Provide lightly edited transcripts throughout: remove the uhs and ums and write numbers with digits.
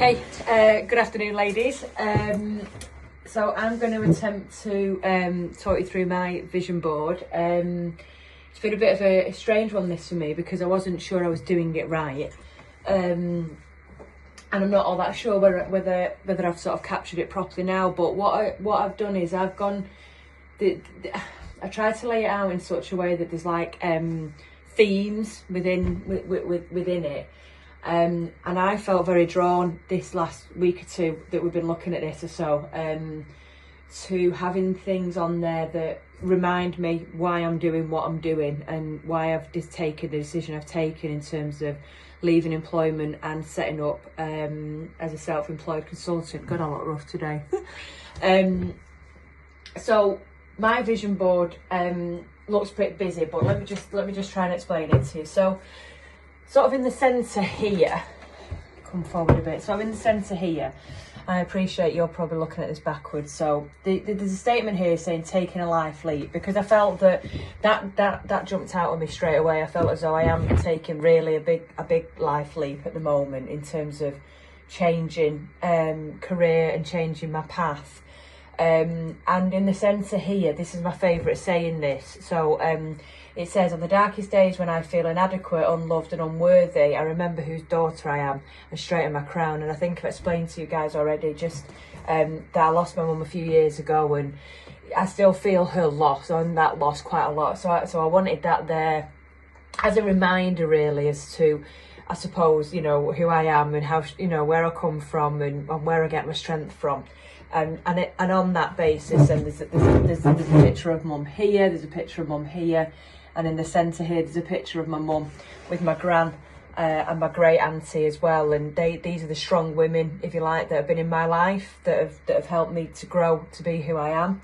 Okay, good afternoon ladies. So I'm going to attempt to talk you through my vision board. It's been a bit of a strange one this for me because I wasn't sure I was doing it right. And I'm not all that sure whether I've sort of captured it properly now, but what I've done is I've gone, I tried to lay it out in such a way that there's like themes within it. And I felt very drawn this last week or two that we've been looking at this or so, to having things on there that remind me why I'm doing what I'm doing and why I've just taken the decision I've taken in terms of leaving employment and setting up as a self-employed consultant. God, I look rough today. So my vision board looks pretty busy, but let me just try and explain it to you. So sort of in the centre here, come forward a bit. So I'm in the centre here. I appreciate you're probably looking at this backwards. So there's a statement here saying taking a life leap, because I felt that jumped out at me straight away. I felt as though I am taking really a big life leap at the moment in terms of changing career and changing my path. And in the centre here, this is my favourite saying this. So it says, on the darkest days when I feel inadequate, unloved and unworthy, I remember whose daughter I am and straighten my crown. And I think I've explained to you guys already just that I lost my mum a few years ago, and I still feel her loss and that loss quite a lot. So I wanted that there as a reminder, really, as to, I suppose, you know, who I am and how, you know, where I come from and where I get my strength from. And on that basis, and there's a picture of mum here, there's a picture of mum here, and in the centre here there's a picture of my mum with my gran and my great auntie as well. And these are the strong women, if you like, that have been in my life, that have helped me to grow to be who I am.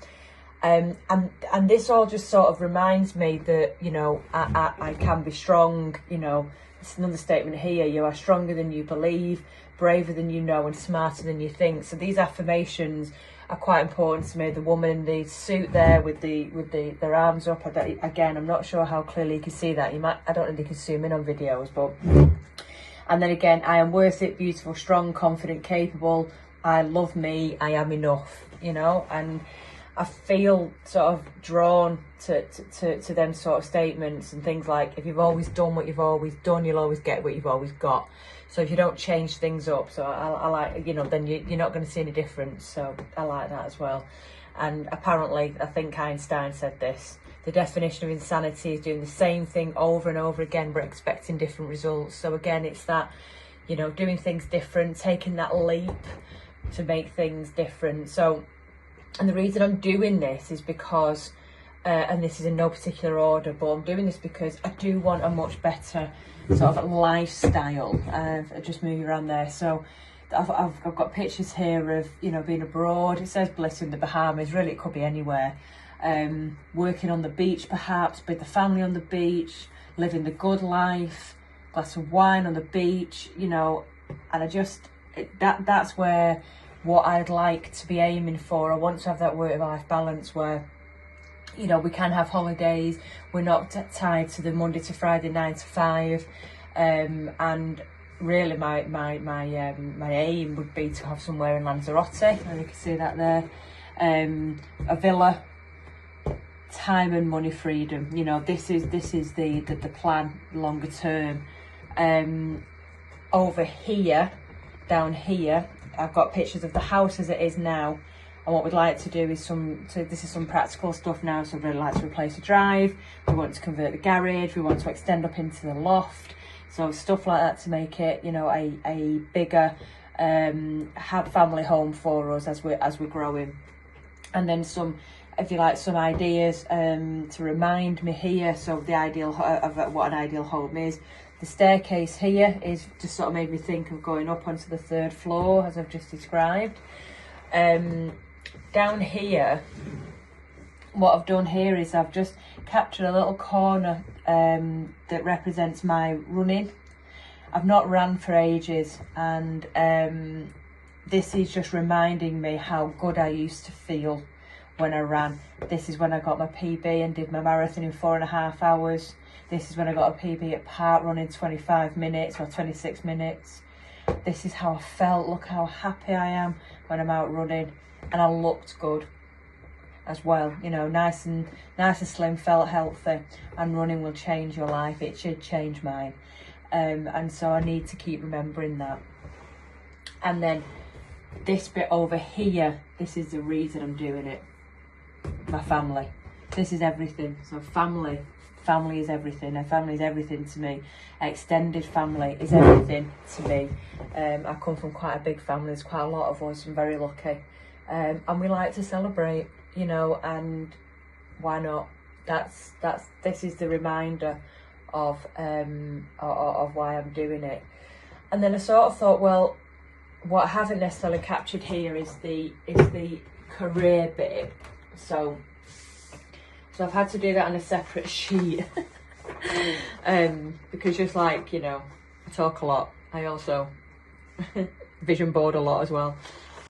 And this all just sort of reminds me that, you know, I can be strong. You know, it's another statement here: you are stronger than you believe, braver than you know, and smarter than you think. So these affirmations are quite important to me. The woman in the suit there with their arms up, again, I'm not sure how clearly you can see that. I don't think you can zoom in on videos, but. And then again, I am worth it, beautiful, strong, confident, capable. I love me. I am enough. You know, and I feel sort of drawn to them sort of statements and things like, if you've always done what you've always done, you'll always get what you've always got. So if you don't change things up, so I like, you know, then you're not going to see any difference. So I like that as well. And apparently, I think Einstein said this: the definition of insanity is doing the same thing over and over again, but expecting different results. So again, it's that, you know, doing things different, taking that leap to make things different. So, and the reason I'm doing this is because, and this is in no particular order, but I'm doing this because I do want a much better sort of lifestyle. I'll just move you around there. So I've got pictures here of, you know, being abroad. It says bliss in the Bahamas. Really, it could be anywhere. Working on the beach, perhaps, with the family on the beach, living the good life, glass of wine on the beach, you know. And I just, that's where what I'd like to be aiming for. I want to have that work-life balance where, you know, we can have holidays. We're not tied to the Monday to Friday 9 to 5. And really, my aim would be to have somewhere in Lanzarote, and you can see that there. A villa, time and money freedom. You know, this is the plan longer term. Over here, down here, I've got pictures of the house as it is now. And what we'd like to do is this is some practical stuff now. So we'd really like to replace the drive. We want to convert the garage. We want to extend up into the loft. So stuff like that to make it, you know, a bigger family home for us as we're growing. And then some, if you like, some ideas to remind me here. So the ideal of what an ideal home is. The staircase here is just sort of made me think of going up onto the 3rd floor, as I've just described. Down here, what I've done here is I've just captured a little corner that represents my running. I've not ran for ages, and this is just reminding me how good I used to feel when I ran. This is when I got my PB and did my marathon in 4.5 hours. This is when I got a PB at park running 25 minutes or 26 minutes. this is how I felt. Look how happy I am when I'm out running, and I looked good as well, you know, nice and slim, felt healthy. And running will change your life. It should change mine, and so I need to keep remembering that. And then this bit over here, this is the reason I'm doing it. My family, this is everything. So family is everything, and family is everything to me. Extended family is everything to me. I come from quite a big family. There's quite a lot of us. I'm very lucky, and we like to celebrate, you know, and why not? This is the reminder of why I'm doing it. And then I sort of thought, well, what I haven't necessarily captured here is the career bit. So I've had to do that on a separate sheet. Because just like, you know, I talk a lot, I also vision board a lot as well.